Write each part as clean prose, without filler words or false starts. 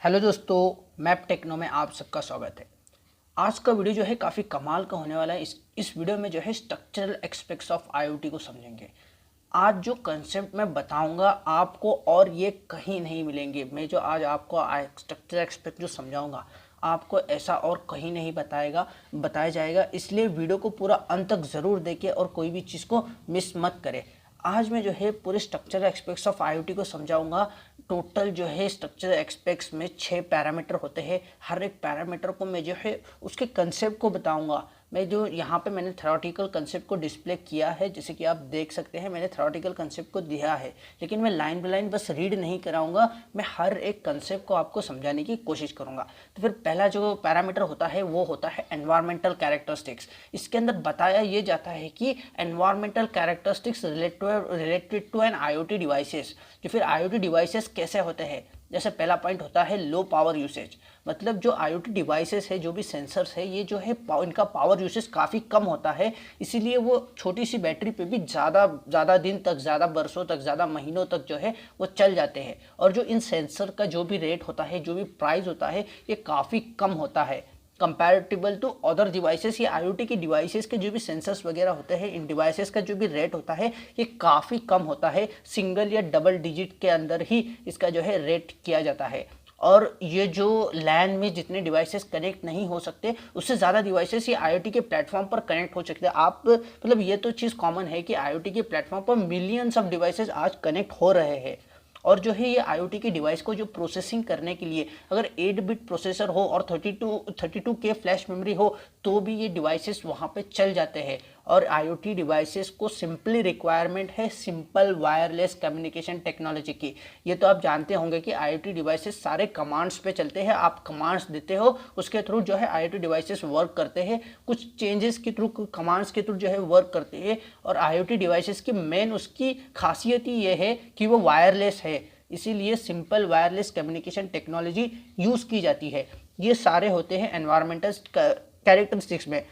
Hello दोस्तों, map techno में आप सबका स्वागत है। आज का वीडियो जो है काफ़ी कमाल का होने वाला है। इस वीडियो में जो है स्ट्रक्चरल एस्पेक्ट्स ऑफ आईओटी को समझेंगे। आज जो कंसेप्ट मैं बताऊंगा आपको और ये कहीं नहीं मिलेंगे। मैं जो आज आपको स्ट्रक्चरल एस्पेक्ट जो समझाऊंगा आपको ऐसा और कहीं नहीं बताया जाएगा। इसलिए वीडियो को पूरा अंत तक ज़रूर देखें और कोई भी चीज़ को मिस मत करें। आज मैं जो है पूरे स्ट्रक्चरल एस्पेक्ट्स ऑफ आईओटी को समझाऊंगा। टोटल जो है स्ट्रक्चरल एस्पेक्ट्स में 6 पैरामीटर होते हैं। हर एक पैरामीटर को मैं जो है उसके कंसेप्ट को बताऊंगा। मैं जो यहाँ पे मैंने थ्योरेटिकल कंसेप्ट को डिस्प्ले किया है, जैसे कि आप देख सकते हैं मैंने थ्योरेटिकल कंसेप्ट को दिया है, लेकिन मैं लाइन बाय लाइन बस रीड नहीं कराऊंगा। मैं हर एक कंसेप्ट को आपको समझाने की कोशिश करूंगा। तो फिर पहला जो पैरामीटर होता है वो होता है एनवायरमेंटल कैरेक्टरिस्टिक्स। इसके अंदर बताया ये जाता है कि environmental characteristics related to an IoT devices. जो फिर आईओटी डिवाइसेस कैसे होते हैं, जैसे पहला पॉइंट होता है लो पावर यूसेज। मतलब जो आईओटी डिवाइसेस है, जो भी सेंसर्स है, ये जो है इनका पावर यूसेज काफ़ी कम होता है। इसीलिए वो छोटी सी बैटरी पे भी ज़्यादा दिन तक, ज़्यादा वर्षों तक, ज़्यादा महीनों तक जो है वो चल जाते हैं। और जो इन सेंसर का जो भी रेट होता है, जो भी प्राइस होता है, ये काफ़ी कम होता है कंपैरेटिबल टू अदर डिवाइसेस। या आईओटी की डिवाइसेस के जो भी सेंसर्स वगैरह होते हैं, इन डिवाइसेस का जो भी रेट होता है ये काफ़ी कम होता है। सिंगल या डबल डिजिट के अंदर ही इसका जो है रेट किया जाता है। और ये जो लैन में जितने डिवाइसेस कनेक्ट नहीं हो सकते, उससे ज़्यादा डिवाइसेस ये आईओटी के प्लेटफॉर्म पर कनेक्ट हो सकते हैं। आप मतलब ये तो चीज़ कॉमन है कि आईओटी के प्लेटफॉर्म पर मिलियंस ऑफ डिवाइसेस आज कनेक्ट हो रहे हैं। और जो है ये आईओटी की डिवाइस को जो प्रोसेसिंग करने के लिए अगर 8 बिट प्रोसेसर हो और 32K फ्लैश मेमोरी हो तो भी ये डिवाइसेस वहाँ पे चल जाते हैं। और आईओटी डिवाइसेस को सिंपली रिक्वायरमेंट है सिंपल वायरलेस कम्युनिकेशन टेक्नोलॉजी की। ये तो आप जानते होंगे कि आईओटी डिवाइसेस सारे कमांड्स पे चलते हैं। आप कमांड्स देते हो, उसके थ्रू जो है आईओटी डिवाइसेस वर्क करते हैं। कुछ चेंजेस के थ्रू, कमांड्स के थ्रू जो है वर्क करते हैं। और आईओटी डिवाइसेस की मेन उसकी खासियत ही ये है कि वो वायरलेस है, इसीलिए simple wireless communication technology use की जाती है। ये सारे होते हैं एनवायरमेंटल कैरेक्टरिस्टिक्स में।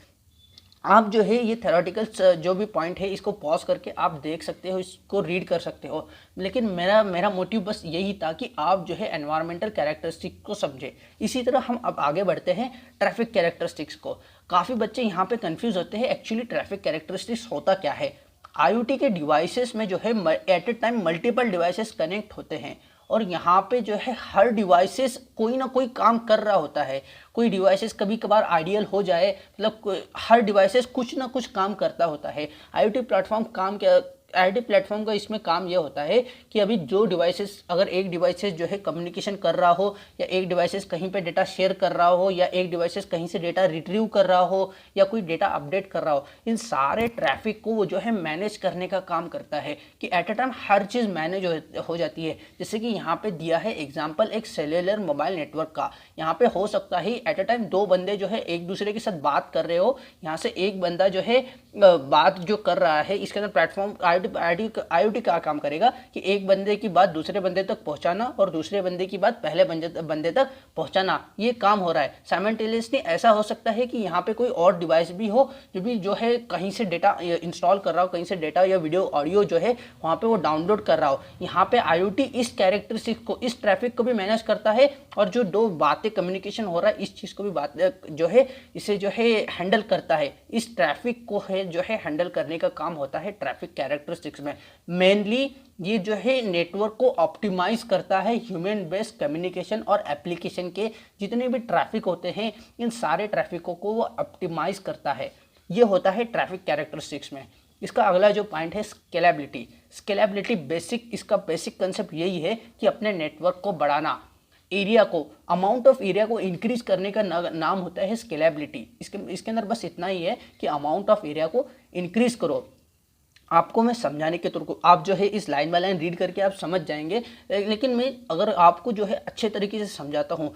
आप जो है ये थ्योरेटिकल जो भी पॉइंट है इसको पॉज करके आप देख सकते हो, इसको रीड कर सकते हो। लेकिन मेरा मोटिव बस यही था कि आप जो है एनवायरमेंटल कैरेक्टरिस्टिक को समझे। इसी तरह हम अब आगे बढ़ते हैं ट्रैफिक कैरेक्टरिस्टिक्स को। काफ़ी बच्चे यहाँ पे कंफ्यूज होते हैं एक्चुअली ट्रैफिक कैरेक्टरिस्टिक्स होता क्या है। आईओटी के डिवाइसेस में जो है at a time multiple devices connect होते हैं। और यहाँ पे जो है हर डिवाइसेस कोई ना कोई काम कर रहा होता है। कोई डिवाइसेस कभी कभार आइडियल हो जाए, मतलब हर डिवाइसेस कुछ ना कुछ काम करता होता है। आईओटी प्लेटफॉर्म काम क्या, आईओटी प्लेटफॉर्म का इसमें काम यह होता है कि अभी जो डिवाइसेस, अगर एक डिवाइसेस जो है कम्युनिकेशन कर रहा हो, या एक डिवाइसेस कहीं पे डेटा शेयर कर रहा हो, या एक डिवाइसेस कहीं से डेटा रिट्रीव कर रहा हो, या कोई डेटा अपडेट कर रहा हो, इन सारे ट्रैफिक को वो जो है मैनेज करने का काम करता है कि at a time her cheese manage हो जाती है। जैसे कि यहाँ पे दिया है एग्जाम्पल एक सेल्युलर मोबाइल नेटवर्क का। यहाँ पे हो सकता है एट अ टाइम 2 बंदे जो है एक दूसरे के साथ बात कर रहे हो। यहाँ से एक बंदा जो है बात जो कर रहा है, इसके अंदर प्लेटफॉर्म आईओटी का काम करेगा कि एक बंदे की बात दूसरे बंदे तक पहुंचाना और दूसरे बंदे की बात पहले बंदे तक पहुंचाना, ये काम हो रहा है साइमल्टेनियसली। ऐसा हो सकता है कि यहाँ पे कोई और डिवाइस भी हो जो है कहीं से डेटा इंस्टॉल कर रहा हो, कहीं से डेटा या वीडियो ऑडियो जो है वहाँ पे वो डाउनलोड कर रहा हो। यहाँ पे आईओटी इस कैरेक्टरिस्टिक को, इस ट्रैफिक को भी मैनेज करता है। और जो 2 बातें कम्युनिकेशन हो रहा है, इस चीज़ को भी बात जो है इसे जो है हैंडल करता है। इस ट्रैफिक को है जो है हैंडल करने का काम होता है ट्रैफिक कैरेक्टरिस्टिक्स में। मेनली ये जो है नेटवर्क को ऑप्टिमाइज करता है ह्यूमन बेस्ड कम्युनिकेशन और एप्लीकेशन के जितने भी ट्रैफिक होते हैं, इन सारे ट्रैफिकों को वो ऑप्टिमाइज करता है। ये होता है ट्रैफिक कैरेक्टरिस्टिक्स में। इसका अगला जो पॉइंट है स्केलेबिलिटी। स्केलेबिलिटी इसका बेसिक कंसेप्ट यही है कि अपने नेटवर्क को बढ़ाना, एरिया को, अमाउंट ऑफ एरिया को इंक्रीज करने का नाम होता है स्केलेबिलिटी। इसके अंदर बस इतना ही है कि अमाउंट ऑफ एरिया को इंक्रीज करो। आपको मैं समझाने के तौर को, आप जो है इस लाइन बाय लाइन रीड करके आप समझ जाएंगे। लेकिन मैं अगर आपको जो है अच्छे तरीके से समझाता हूँ,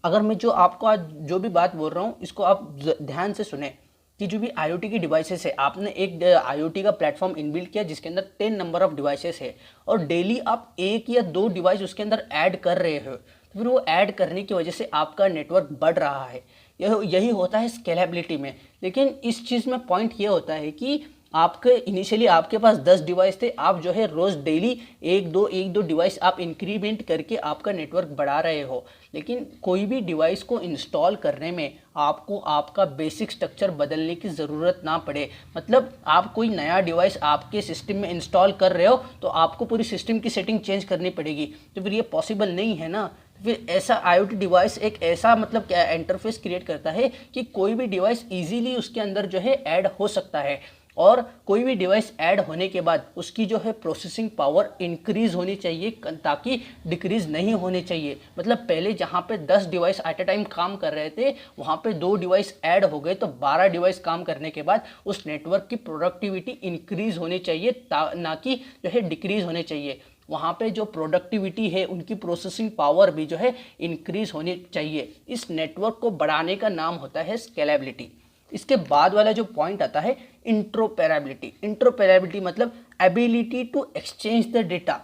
अगर मैं जो आपको आज जो भी बात बोल रहा हूँ इसको आप ध्यान से सुने कि जो भी आईओटी की डिवाइसेस है, आपने एक आईओटी का प्लेटफॉर्म इनबिल्ट किया जिसके अंदर 10 नंबर ऑफ डिवाइसेस है, और डेली आप 1 या 2 डिवाइस उसके अंदर ऐड कर रहे हो, तो फिर वो ऐड करने की वजह से आपका नेटवर्क बढ़ रहा है। यही होता है स्केलेबिलिटी में। लेकिन इस चीज़ में पॉइंट ये होता है कि आपके इनिशियली आपके पास 10 डिवाइस थे, आप जो है रोज़ डेली एक दो डिवाइस आप इंक्रीमेंट करके आपका नेटवर्क बढ़ा रहे हो। लेकिन कोई भी डिवाइस को इंस्टॉल करने में आपको आपका बेसिक स्ट्रक्चर बदलने की ज़रूरत ना पड़े। मतलब आप कोई नया डिवाइस आपके सिस्टम में इंस्टॉल कर रहे हो तो आपको पूरी सिस्टम की सेटिंग चेंज करनी पड़ेगी, तो फिर ये पॉसिबल नहीं है ना। फिर ऐसा IoT डिवाइस एक ऐसा मतलब क्या इंटरफेस क्रिएट करता है कि कोई भी डिवाइस इजीली उसके अंदर जो है ऐड हो सकता है, और कोई भी डिवाइस ऐड होने के बाद उसकी जो है प्रोसेसिंग पावर इंक्रीज़ होनी चाहिए ताकि डिक्रीज़ नहीं होनी चाहिए। मतलब पहले जहाँ पे 10 डिवाइस एट ए टाइम काम कर रहे थे, वहाँ पे 2 डिवाइस ऐड हो गए तो 12 डिवाइस काम करने के बाद उस नेटवर्क की प्रोडक्टिविटी इंक्रीज़ होनी चाहिए, ना कि जो है डिक्रीज़ होने चाहिए। वहाँ पे जो प्रोडक्टिविटी है, उनकी प्रोसेसिंग पावर भी जो है इंक्रीज़ होनी चाहिए। इस नेटवर्क को बढ़ाने का नाम होता है स्केलेबिलिटी। इसके बाद वाला जो पॉइंट आता है इंट्रोपरेबिलिटी। इंट्रोपरेबिलिटी मतलब ability to exchange the data.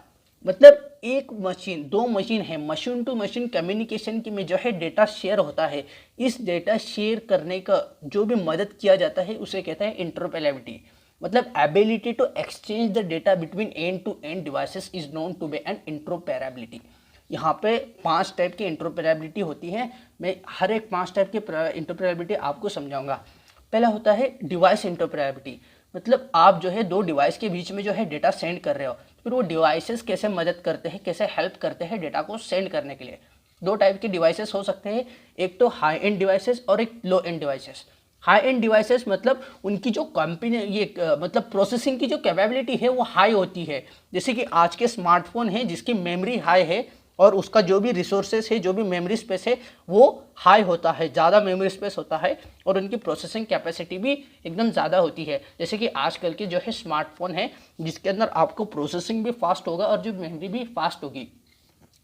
मतलब एक मशीन, दो मशीन है, मशीन टू मशीन कम्युनिकेशन की में जो है डेटा शेयर होता है। इस डेटा शेयर करने का जो भी मदद किया जाता है उसे कहता है इंट्रोपरेबिलिटी। मतलब ability to exchange the data between end to end devices is known to be an interoperability. यहाँ पे 5 टाइप की इंट्रोपरेबिलिटी होती है। मैं हर एक 5 टाइप की इंट्रोपरेबिलिटी आपको समझाऊंगा। पहला होता है डिवाइस इंट्रोपरेबिलिटी। मतलब आप जो है 2 डिवाइस के बीच में जो है डेटा सेंड कर रहे हो, फिर वो डिवाइसेस कैसे मदद करते हैं, कैसे हेल्प करते हैं डेटा को सेंड करने के लिए। 2 टाइप के डिवाइसेस हो सकते हैं, एक तो हाई एंड डिवाइसेस और एक low end devices. High end devices मतलब उनकी जो कंपनी मतलब प्रोसेसिंग की जो कैपेबिलिटी है वो हाई होती है। जैसे कि आज के स्मार्टफोन है जिसकी मेमोरी हाई है और उसका जो भी रिसोर्सेज है, जो भी मेमोरी स्पेस है वो हाई होता है, ज़्यादा मेमोरी स्पेस होता है, और उनकी प्रोसेसिंग कैपेसिटी भी एकदम ज़्यादा होती है। जैसे कि आजकल के जो है स्मार्टफोन है जिसके अंदर आपको प्रोसेसिंग भी फास्ट होगा और जो मेमोरी भी फास्ट होगी।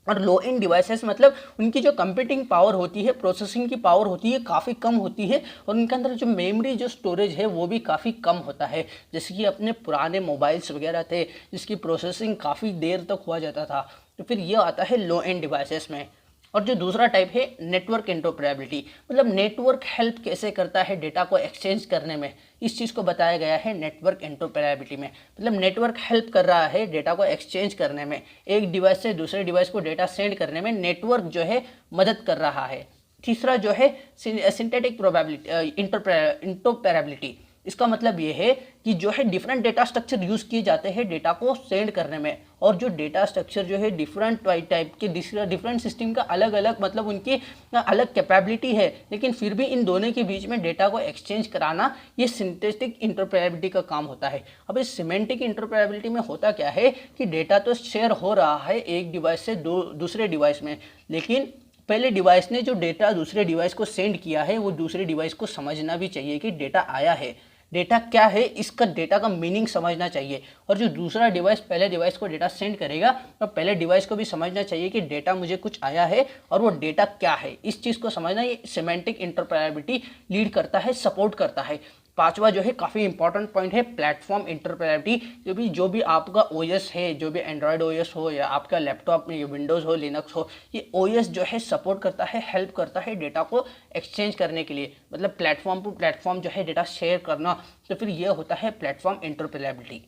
और लो एंड डिवाइसेस मतलब उनकी जो कंप्यूटिंग पावर होती है, प्रोसेसिंग की पावर होती है, काफ़ी कम होती है, और उनके अंदर जो मेमोरी जो स्टोरेज है वो भी काफ़ी कम होता है। जैसे कि अपने पुराने मोबाइल्स वगैरह थे जिसकी प्रोसेसिंग काफ़ी देर तक हुआ जाता था, तो फिर ये आता है लो एंड डिवाइसेस में। और जो दूसरा टाइप है नेटवर्क इंटरऑपरेबिलिटी, मतलब नेटवर्क हेल्प कैसे करता है डेटा को एक्सचेंज करने में, इस चीज़ को बताया गया है नेटवर्क इंटरऑपरेबिलिटी में। मतलब नेटवर्क हेल्प कर रहा है डेटा को एक्सचेंज करने में, एक डिवाइस से दूसरे डिवाइस को डेटा सेंड करने में नेटवर्क जो है मदद कर रहा है। तीसरा जो है सिंथेटिक प्रोबेबिलिटी इंटरऑपरेबिलिटी। इसका मतलब ये है कि जो है डिफरेंट डेटा स्ट्रक्चर यूज़ किए जाते हैं डेटा को सेंड करने में, और जो डेटा स्ट्रक्चर जो है डिफरेंट टाइप के डिफरेंट सिस्टम का अलग अलग मतलब उनकी अलग कैपेबिलिटी है, लेकिन फिर भी इन दोनों के बीच में डेटा को एक्सचेंज कराना ये सिंथेटिक इंटरऑपरेबिलिटी का काम होता है। अब इस सिमेंटिक इंटरऑपरेबिलिटी में होता क्या है कि डेटा तो शेयर हो रहा है एक डिवाइस से दूसरे डिवाइस में, लेकिन पहले डिवाइस ने जो डेटा दूसरे डिवाइस को सेंड किया है वो दूसरे डिवाइस को समझना भी चाहिए कि डेटा आया है, डेटा क्या है, इसका डेटा का मीनिंग समझना चाहिए। और जो दूसरा डिवाइस पहले डिवाइस को डेटा सेंड करेगा तो पहले डिवाइस को भी समझना चाहिए कि डेटा मुझे कुछ आया है और वो डेटा क्या है। इस चीज़ को समझना ये सिमेंटिक इंटरऑपरेबिलिटी लीड करता है, सपोर्ट करता है। पांचवा जो है काफ़ी इंपॉर्टेंट पॉइंट है प्लेटफॉर्म इंटरऑपरेबिलिटी। जो भी आपका ओएस है, जो भी एंड्रॉयड ओएस हो या आपका लैपटॉप में विंडोज़ हो, लिनक्स हो, ये ओएस जो है सपोर्ट करता है, हेल्प करता है डेटा को एक्सचेंज करने के लिए। मतलब प्लेटफॉर्म टू प्लेटफॉर्म जो है डेटा शेयर करना, तो फिर ये होता है प्लेटफॉर्म इंटरऑपरेबिलिटी।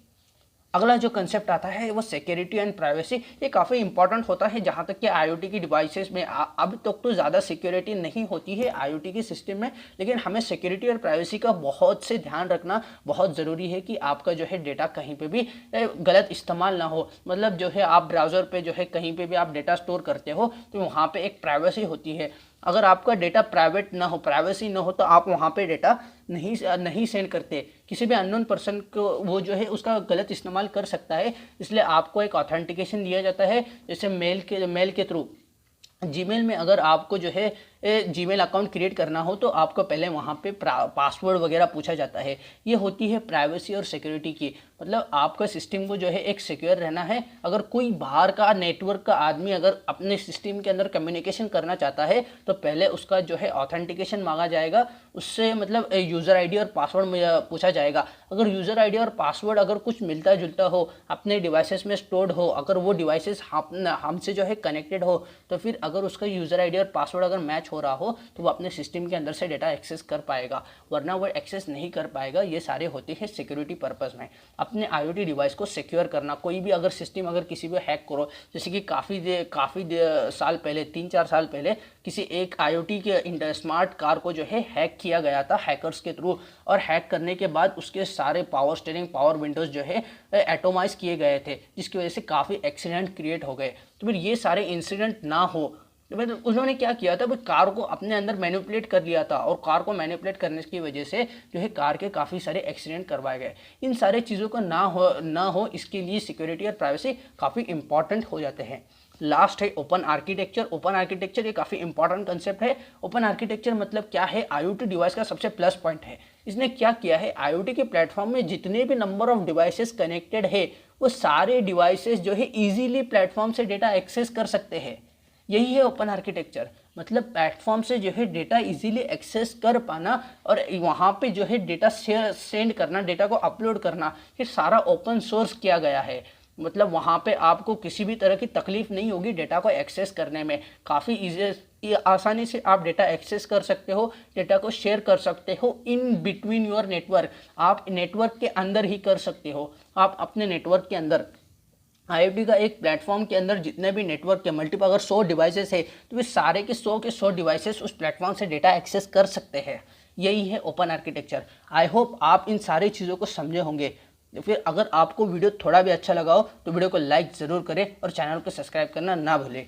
अगला जो कंसेप्ट आता है वो सिक्योरिटी एंड प्राइवेसी। ये काफ़ी इंपॉर्टेंट होता है जहाँ तक कि आईओटी की डिवाइसेस में अब तक तो ज़्यादा सिक्योरिटी नहीं होती है आईओटी के सिस्टम में, लेकिन हमें सिक्योरिटी और प्राइवेसी का बहुत से ध्यान रखना बहुत ज़रूरी है कि आपका जो है डेटा कहीं पे भी गलत इस्तेमाल ना हो। मतलब जो है आप ब्राउज़र पे जो है कहीं पे भी आप डेटा स्टोर करते हो तो वहाँ पे एक प्राइवेसी होती है। अगर आपका डेटा प्राइवेट ना हो, प्राइवेसी ना हो, तो आप वहाँ पे डेटा नहीं सेंड करते। किसी भी अननोन पर्सन को वो जो है उसका गलत इस्तेमाल कर सकता है, इसलिए आपको एक ऑथेंटिकेशन दिया जाता है। जैसे मेल के थ्रू जीमेल में अगर आपको जो है जीमेल अकाउंट क्रिएट करना हो तो आपको पहले वहाँ पे पासवर्ड वगैरह पूछा जाता है। ये होती है प्राइवेसी और सिक्योरिटी की। मतलब आपका सिस्टम को जो है एक सिक्योर रहना है। अगर कोई बाहर का नेटवर्क का आदमी अगर अपने सिस्टम के अंदर कम्युनिकेशन करना चाहता है तो पहले उसका जो है ऑथेंटिकेशन मांगा जाएगा, उससे मतलब यूज़र आईडी और पासवर्ड पूछा जाएगा। अगर यूज़र आईडी और पासवर्ड अगर कुछ मिलता जुलता हो, अपने डिवाइसेस में स्टोर्ड हो, अगर वो डिवाइसेस हमसे जो है कनेक्टेड हो, तो फिर अगर उसका यूज़र आईडी और पासवर्ड अगर मैच मैच हो रहा हो तो वो अपने सिस्टम के अंदर से डेटा एक्सेस कर पाएगा, वरना वो एक्सेस नहीं कर पाएगा। ये सारे होते हैं सिक्योरिटी पर्पस में। अपने IoT डिवाइस को सिक्योर करना, कोई भी अगर सिस्टम अगर किसी भी हैक करो, जैसे कि काफ़ी साल पहले 3-4 साल पहले किसी एक IoT के स्मार्ट कार को जो है हैक किया गया था हैकर्स के थ्रू, और हैक करने के बाद उसके सारे पावर स्टीयरिंग, पावर विंडोज़ जो है एटोमाइज किए गए थे, जिसकी वजह से काफ़ी एक्सीडेंट क्रिएट हो गए। तो फिर ये सारे इंसिडेंट ना हो तो फिर उन्होंने क्या किया था, वो कार को अपने अंदर मैनिपुलेट कर लिया था, और कार को मैनिपुलेट करने की वजह से जो है कार के काफ़ी सारे एक्सीडेंट करवाए गए। इन सारे चीज़ों का ना हो इसके लिए सिक्योरिटी और प्राइवेसी काफ़ी इंपॉर्टेंट हो जाते हैं। लास्ट है ओपन आर्किटेक्चर। ओपन आर्किटेक्चर ये काफ़ी इंपॉर्टेंट कंसेप्ट है। ओपन आर्किटेक्चर मतलब क्या है, IoT डिवाइस का सबसे प्लस पॉइंट है। इसने क्या किया है, IoT के प्लेटफॉर्म में जितने भी नंबर ऑफ डिवाइसेस कनेक्टेड है, वो सारे डिवाइसेस जो है इजीली प्लेटफॉर्म से डेटा एक्सेस कर सकते हैं। यही है ओपन आर्किटेक्चर, मतलब प्लेटफॉर्म से जो है डेटा इजीली एक्सेस कर पाना, और वहाँ पे जो है डेटा सेंड करना, डेटा को अपलोड करना, ये सारा ओपन सोर्स किया गया है। मतलब वहाँ पे आपको किसी भी तरह की तकलीफ नहीं होगी डेटा को एक्सेस करने में। काफ़ी ईजी, आसानी से आप डेटा एक्सेस कर सकते हो, डेटा को शेयर कर सकते हो इन बिटवीन योर नेटवर्क। आप नेटवर्क के अंदर ही कर सकते हो। आप अपने नेटवर्क के अंदर IoT का एक प्लेटफॉर्म के अंदर जितने भी नेटवर्क के मल्टीपल अगर 100 डिवाइसेस है तो वे सारे के 100 डिवाइसेस उस प्लेटफॉर्म से डेटा एक्सेस कर सकते हैं। यही है ओपन आर्किटेक्चर। आई होप आप इन सारी चीज़ों को समझे होंगे। फिर अगर आपको वीडियो थोड़ा भी अच्छा लगा हो तो वीडियो को लाइक ज़रूर करें और चैनल को सब्सक्राइब करना ना भूलें।